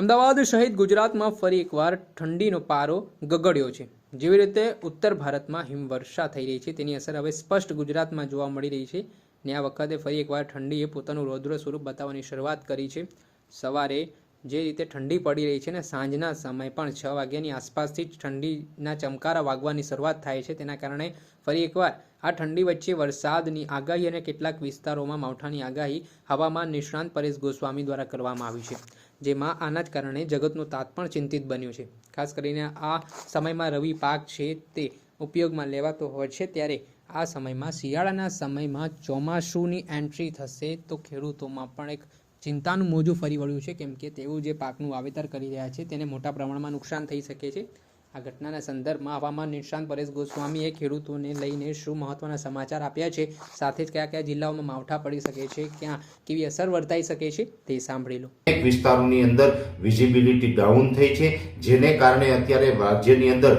અમદાવાદ સહિત ગુજરાતમાં ફરી એકવાર ઠંડીનો પારો ગગડ્યો છે। જેવી રીતે ઉત્તર ભારતમાં હિમવર્ષા થઈ રહી છે તેની અસર હવે સ્પષ્ટ ગુજરાતમાં જોવા મળી રહી છે ને આ વખતે ફરી એકવાર ઠંડીએ પોતાનું રૌદ્ર સ્વરૂપ બતાવવાની શરૂઆત કરી છે। સવારે જે રીતે ઠંડી પડી રહી છે ને સાંજના સમય પણ 6 વાગ્યાની આસપાસથી જ ઠંડીના ચમકારા વાગવાની શરૂઆત થાય છે। તેના કારણે ફરી એકવાર આ ઠંડી વચ્ચે વરસાદની આગાહી અને કેટલાક વિસ્તારોમાં માવઠાની આગાહી હવામાન નિષ્ણાંત પરેશ ગોસ્વામી દ્વારા કરવામાં આવી છે, જેમાં આના જ કારણે જગતનું તાત પણ ચિંતિત બન્યું છે। ખાસ કરીને આ સમયમાં રવિ પાક છે તે ઉપયોગમાં લેવાતો હોય છે, ત્યારે આ સમયમાં શિયાળાના સમયમાં ચોમાસુની એન્ટ્રી થશે તો ખેડૂતોમાં પણ એક ચિંતાનું મોજું ફરી વળ્યું છે, કેમ કે તેઓ જે પાકનું વાવેતર કરી રહ્યા છે તેને મોટા પ્રમાણમાં નુકસાન થઈ શકે છે। આ ઘટનાના સંદર્ભમાં હવામાન નિષ્ણાંત પરેશ ગોસ્વામીએ ખેડૂતોને લઈને શું મહત્વના સમાચાર આપ્યા છે, સાથે જ કયા કયા જિલ્લાઓમાં માવઠા પડી શકે છે, ક્યાં કેવી અસર વર્તાઈ શકે છે તે સાંભળી લો। અનેક વિસ્તારોની અંદર વિઝિબિલિટી ડાઉન થઈ છે, જેને કારણે અત્યારે રાજ્યની અંદર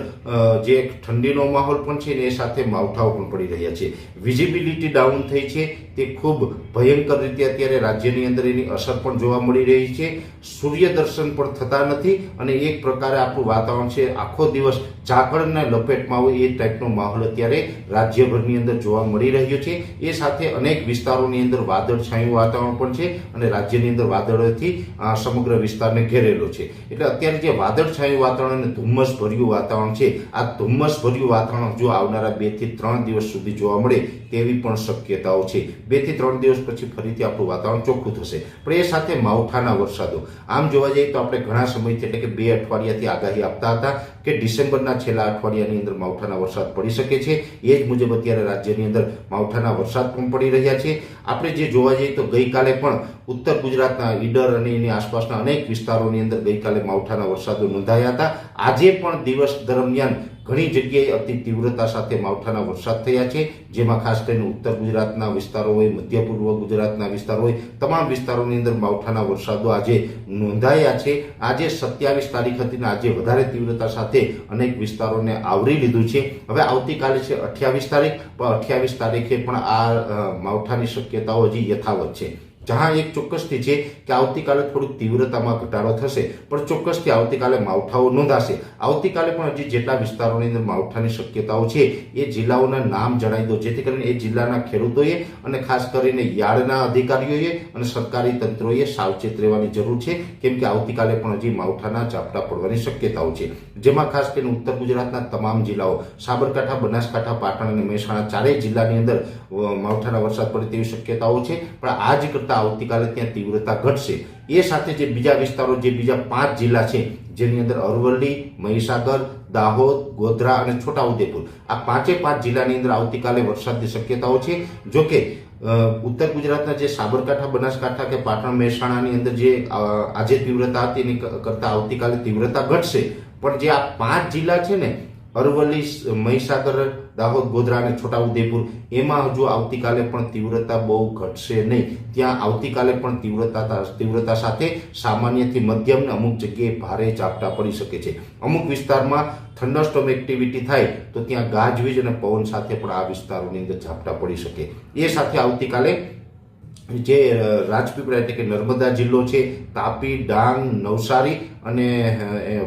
જે ઠંડીનો માહોલ પણ છે ને એ સાથે માવઠાઓ પણ પડી રહ્યા છે। વિઝિબિલિટી ડાઉન થઈ છે તે ખૂબ ભયંકર રીતે અત્યારે રાજ્યની અંદર એની અસર પણ જોવા મળી રહી છે। સૂર્ય દર્શન પણ થતા નથી અને એક પ્રકારે આપણું વાતાવરણ છે આખો દિવસ ઝાકળના લપેટમાં હોય એ ટાઈપનો માહોલ અત્યારે રાજ્યભરની અંદર જોવા મળી રહ્યો છે। એ સાથે અનેક વિસ્તારોની અંદર વાદળછાયું વાતાવરણ પણ છે અને રાજ્યની અંદર વાદળોથી સમગ્ર વિસ્તારને ઘેરેલો છે। એટલે અત્યારે જે વાદળછાયું વાતાવરણ અને ધુમ્મસ ભર્યું વાતાવરણ છે, આ ધુમ્મસ ભર્યું વાતાવરણ જો આવનારા 2 થી 3 દિવસ સુધી જોવા મળે તેવી પણ શક્યતાઓ છે। 2 થી 3 દિવસ પછી ફરીથી આપણું વાતાવરણ ચોખ્ખું થશે, પણ એ સાથે માવઠાના વરસાદો આમ જોવા જઈએ તો આપણે ઘણા સમયથી એટલે કે 2 અઠવાડિયાથી આગાહી આપતા હતા કે ડિસેમ્બરના છેલ્લા અઠવાડિયાની અંદર માવઠાના વરસાદ પડી શકે છે। એ જ મુજબ અત્યારે રાજ્યની અંદર માવઠાના વરસાદ પણ પડી રહ્યા છે। આપણે જે જોવા જઈએ તો ગઈકાલે પણ ઉત્તર ગુજરાતના ઈડર અને એની આસપાસના અનેક વિસ્તારોની અંદર ગઈકાલે માવઠાના વરસાદો નોંધાયા હતા। આજે પણ દિવસ દરમિયાન ઘણી જગ્યાએ અતિ તીવ્રતા સાથે માવઠાના વરસાદ થયા છે, જેમાં ખાસ કરીને ઉત્તર ગુજરાતના વિસ્તારો હોય, મધ્ય પૂર્વ ગુજરાતના વિસ્તારો હોય, તમામ વિસ્તારોની અંદર માવઠાના વરસાદો આજે નોંધાયા છે। આજે 27 તારીખ હતી ને આજે વધારે તીવ્રતા સાથે અનેક વિસ્તારોને આવરી લીધું છે। હવે આવતીકાલે છે 28 તારીખ, પણ 28 તારીખે પણ આ માવઠાની શક્યતાઓ હજી યથાવત છે। જહાં એક ચોક્કસથી છે કે આવતીકાલે થોડુંક તીવ્રતામાં ઘટાડો થશે, પણ ચોક્કસથી આવતીકાલે માવઠાઓ નોંધાશે। આવતીકાલે પણ હજી જેટલા વિસ્તારોની અંદર માવઠાની શક્યતાઓ છે એ જિલ્લાઓના નામ જણાવી દો, જેથી કરીને એ જિલ્લાના ખેડૂતોએ અને ખાસ કરીને યાર્ડના અધિકારીઓએ અને સરકારી તંત્રોએ સાવચેત રહેવાની જરૂર છે, કેમ કે આવતીકાલે પણ હજી માવઠાના ઝાપટા પડવાની શક્યતાઓ છે, જેમાં ખાસ કરીને ઉત્તર ગુજરાતના તમામ જિલ્લાઓ સાબરકાંઠા, બનાસકાંઠા, પાટણ અને મહેસાણા ચારેય જિલ્લાની અંદર માવઠાના વરસાદ પડે તેવી શક્યતાઓ છે, પણ આજ કરતા આવતીકાલે ત્યાં તીવ્રતા ઘટશે। એ સાથે જે બીજા વિસ્તારો, જે બીજા 5 જિલ્લા છે જેની અંદર અરવલ્લી, મહીસાગર, દાહોદ, ગોધરા અને છોટાઉદેપુર, આ 5 જિલ્લાની અંદર આવતીકાલે વરસાદની શક્યતાઓ છે। જોકે ઉત્તર ગુજરાતના જે સાબરકાંઠા, બનાસકાંઠા કે પાટણ, મહેસાણાની અંદર જે આજે તીવ્રતા હતી એની કરતા આવતીકાલે તીવ્રતા ઘટશે, પણ જે આ 5 જિલ્લા છે ને અરવલ્લી, મહીસાગર, દાહોદ, ગોધરા અને છોટાઉદેપુર, એમાં હજુ આવતીકાલે પણ તીવ્રતા બહુ ઘટશે નહીં। ત્યાં આવતીકાલે પણ તીવ્રતા સાથે સામાન્યથી મધ્યમ ને અમુક જગ્યાએ ભારે ઝાપટા પડી શકે છે। અમુક વિસ્તારમાં થંડરસ્ટોર્મ એક્ટિવિટી થાય તો ત્યાં ગાજવીજ અને પવન સાથે પણ આ વિસ્તારોની અંદર ઝાપટા પડી શકે। એ સાથે આવતીકાલે જે રાજપીપળા એટલે કે નર્મદા જિલ્લો છે, તાપી, ડાંગ, નવસારી અને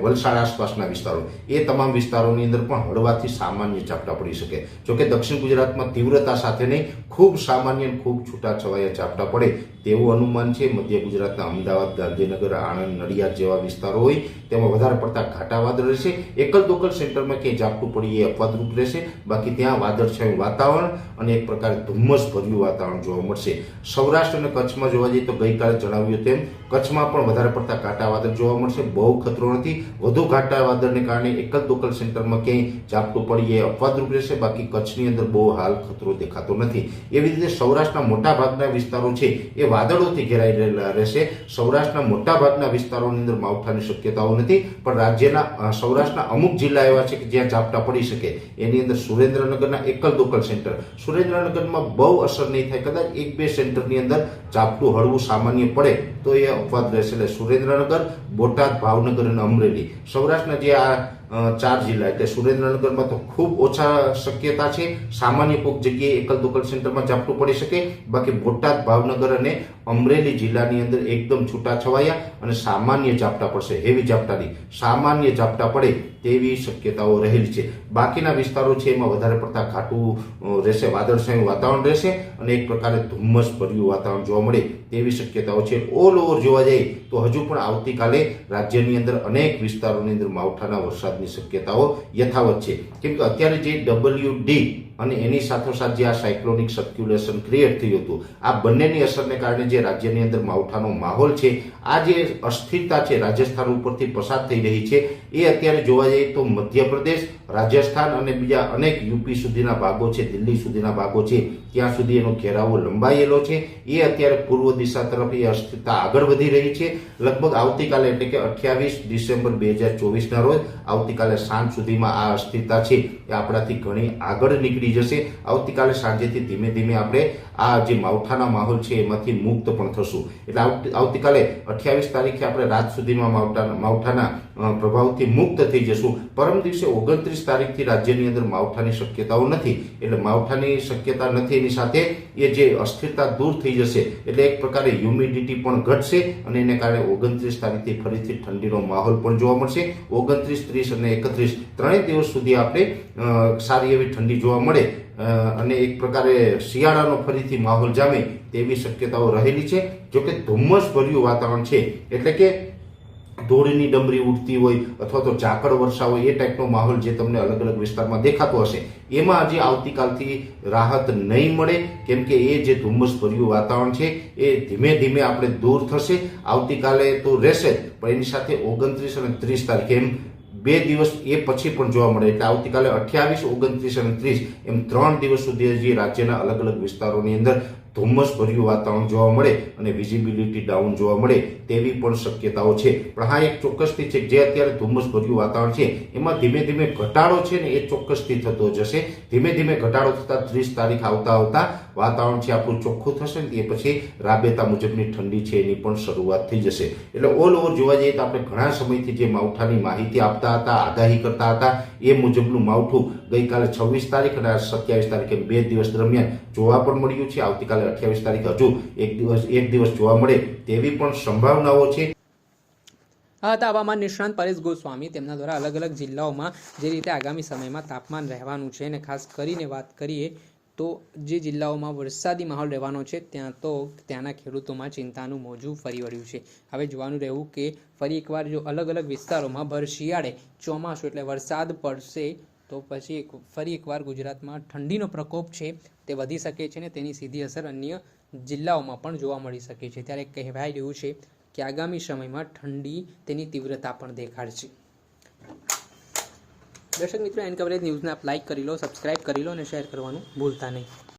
વલસાડ આસપાસના વિસ્તારો, એ તમામ વિસ્તારોની અંદર પણ હળવાથી સામાન્ય ઝાપટા પડી શકે। જોકે દક્ષિણ ગુજરાતમાં તીવ્રતા સાથે નહીં, ખૂબ સામાન્ય, ખૂબ છૂટાછવાયા ઝાપટા પડે તેવું અનુમાન છે। મધ્ય ગુજરાતના અમદાવાદ, ગાંધીનગર, આણંદ, નડિયાદ જેવા વિસ્તારો હોય તેમાં વધારે પડતા ઘાટા વાદળ રહેશે। એકલ દોકલ સેન્ટરમાં ક્યાંય ઝાપટું પડી એ અપવાદરૂપ રહેશે, બાકી ત્યાં વાદળછાયું વાતાવરણ અને એક પ્રકારે ધુમ્મસ ભર્યું વાતાવરણ જોવા મળશે। સૌરાષ્ટ્ર અને કચ્છમાં જોવા જઈએ તો ગઈકાલે જણાવ્યું તેમ કચ્છમાં પણ વધારે પડતા ઘાટા વાદળ જોવા મળશે। બહુ ખતરો નથી, વધુ ઘાટા વાદળને કારણે એકલ દોકલ સેન્ટરમાં ક્યાંય ઝાપટું પડી એ અપવાદરૂપ રહેશે, બાકી કચ્છની અંદર બહુ હાલ ખતરો દેખાતો નથી। એવી રીતે સૌરાષ્ટ્રના મોટા ભાગના વિસ્તારો છે એ વાદળોથી ઘેરાયેલા રહેશે। સૌરાષ્ટ્રના મોટા ભાગના વિસ્તારોની અંદર માવઠાની શક્યતાઓ નથી, પણ રાજ્યના સૌરાષ્ટ્રના અમુક જિલ્લા એવા છે કે જ્યાં ઝાપટા પડી શકે। એની અંદર સુરેન્દ્રનગરના એકલ દોકલ સેન્ટર, સુરેન્દ્રનગરમાં બહુ અસર નહીં થાય, કદાચ 1-2 સેન્ટરની અંદર ઝાપટું હળવું સામાન્ય પડે તો એ અપવાદ રહેશે। એટલે સુરેન્દ્રનગર, બોટાદ, ભાવનગર અને અમરેલી, સૌરાષ્ટ્રના જે આ 4 જિલ્લા એટલે સુરેન્દ્રનગરમાં તો ખૂબ ઓછા શક્યતા છે. સામાન્ય કોઈક જગ્યાએ એકલ દોકલ સેન્ટરમાં ઝાપટું પડી શકે. બાકી બોટાદ, ભાવનગર અને અમરેલી જિલ્લાની અંદર એકદમ છૂટાછવાયા અને સામાન્ય ઝાપટા પડશે. હેવી ઝાપટાની સામાન્ય ઝાપટા પડે તેવી શક્યતાઓ રહેલી છે. બાકીના વિસ્તારો છે એમાં વધારે પડતા ઘાટું રહેશે, વાદળછાયું વાતાવરણ રહેશે અને એક પ્રકારે ધુમ્મસ ભર્યું વાતાવરણ જોવા મળે તેવી શક્યતાઓ છે. ઓલ ઓવર જોવા જઈએ તો હજુ પણ આવતીકાલે રાજ્યની અંદર અનેક વિસ્તારોની અંદર માવઠાના વરસાદની શક્યતાઓ યથાવત છે. કેમ કે અત્યારે જે WD અને એની સાથોસાથ જે આ સાયક્લોનિક સર્ક્યુલેશન ક્રિએટ થયું હતું, આ બંનેની અસરને કારણે જે રાજ્યની અંદર માવઠાનો માહોલ છે, આ જે અસ્થિરતા છે રાજસ્થાન ઉપરથી પસાર થઈ રહી છે, એ અત્યારે જોવા જઈએ તો મધ્યપ્રદેશ, રાજસ્થાન અને બીજા અનેક યુપી સુધીના ભાગો છે, દિલ્હી સુધીના ભાગો છે, ત્યાં સુધી એનો ઘેરાવો લંબાયેલો છે. એ અત્યારે પૂર્વ દિશા તરફ એ અસ્થિરતા આગળ વધી રહી છે. લગભગ આવતીકાલે એટલે કે 28 ડિસેમ્બર 2024ના રોજ આવતીકાલે સાંજ સુધીમાં આ અસ્થિરતા છે એ આપણાથી ઘણી આગળ નીકળી જશે. આવતીકાલે સાંજેથી ધીમે ધીમે આપણે આ જે માવઠાના માહોલ છે એમાંથી મુક્ત પણ થશું. એટલે આવતીકાલે 28 તારીખે આપણે રાત સુધીમાં માવઠાના પ્રભાવથી મુક્ત થઈ જશું. પરમ દિવસે 29 તારીખથી રાજ્યની અંદર માવઠાની શક્યતાઓ નથી. એટલે માવઠાની શક્યતા નથી એની સાથે એ જે અસ્થિરતા દૂર થઈ જશે એટલે એક પ્રકારે હ્યુમિડિટી પણ ઘટશે અને એને કારણે 29 તારીખથી ફરીથી ઠંડીનો માહોલ પણ જોવા મળશે. 29, 30 અને 31 ત્રણેય દિવસ સુધી આપણે સારી એવી ઠંડી જોવા મળે અને એક પ્રકારે શિયાળાનો ફરીથી માહોલ જામે તેવી શક્યતાઓ રહેલી છે. જોકે ધુમ્મસ ભર્યું વાતાવરણ છે એટલે કે ધૂળની ડમરી ઉડતી હોય અથવા તો ઝાકળ વર્ષા હોય એ ટાઈપનો માહોલ જે તમને અલગ અલગ વિસ્તારમાં દેખાતો હશે, એમાં હજી આવતીકાલથી રાહત નહીં મળે. કેમ કે એ જે ધુમ્મસ ભર્યું વાતાવરણ છે એ ધીમે ધીમે આપણે દૂર થશે. આવતીકાલે તો રહેશે જ, પણ એની સાથે 29 અને 30 તારીખે એમ 2 દિવસ એ પછી પણ જોવા મળે. એટલે આવતીકાલે 28, 29 અને 30 એમ 3 દિવસ સુધી હજી રાજ્યના અલગ અલગ વિસ્તારોની અંદર ધુમ્મસ ભર્યું વાતાવરણ જોવા મળે અને વિઝિબિલિટી ડાઉન જોવા મળે તેવી પણ શક્યતાઓ છે. પણ હા, એક ચોક્કસથી છે જે અત્યારે ધુમ્મસ ભર્યું વાતાવરણ છે એમાં ધીમે ધીમે ઘટાડો છે ને એ ચોક્કસથી થતો જશે. ધીમે ધીમે ઘટાડો થતા 30 તારીખ આવતા વાતાવરણ છે આપણું ચોખ્ખું થશે ને એ પછી રાબેતા મુજબની ઠંડી છે એની પણ શરૂઆત થઈ જશે. એટલે ઓલ ઓવર જોવા જઈએ તો આપણે ઘણા સમયથી જે માવઠાની માહિતી આપતા હતા, આગાહી કરતા હતા, એ મુજબનું માવઠું ગઈકાલે 26 તારીખ અને 27 તારીખે 2 દિવસ દરમિયાન જોવા પણ મળ્યું છે. આવતીકાલે 28 તારીખે હજુ એક દિવસ જોવા મળે તેવી પણ સંભાવનાઓ છે. આ હતા હવામાન નિષ્ણાંત પરેશ ગોસ્વામી. તેમના દ્વારા અલગ અલગ જિલ્લાઓમાં જે રીતે આગામી સમયમાં તાપમાન રહેવાનું છે અને ખાસ કરીને વાત કરીએ તો જે જિલ્લાઓમાં વરસાદી માહોલ રહેવાનો છે ત્યાંના ખેડૂતોમાં ચિંતાનું મોજું ફરી વળ્યું છે. હવે જોવાનું રહેવું કે ફરી એકવાર જો અલગ અલગ વિસ્તારોમાં ભર શિયાળે ચોમાસું એટલે વરસાદ પડશે તો પછી ફરી એકવાર ગુજરાતમાં ઠંડીનો પ્રકોપ છે તે વધી શકે છે અને તેની સીધી અસર અન્ય જિલ્લાઓમાં પણ જોવા મળી શકે છે. ત્યારે કહેવાય રહ્યું છે કે આગામી સમયમાં ઠંડી તેની તીવ્રતા પણ દેખાડશે. દર્શક મિત્રો, એન કવરેજ ન્યૂઝને આપ લાઇક કરી લો, સબસ્ક્રાઇબ કરી લો અને શેર કરવાનું ભૂલતા નહીં.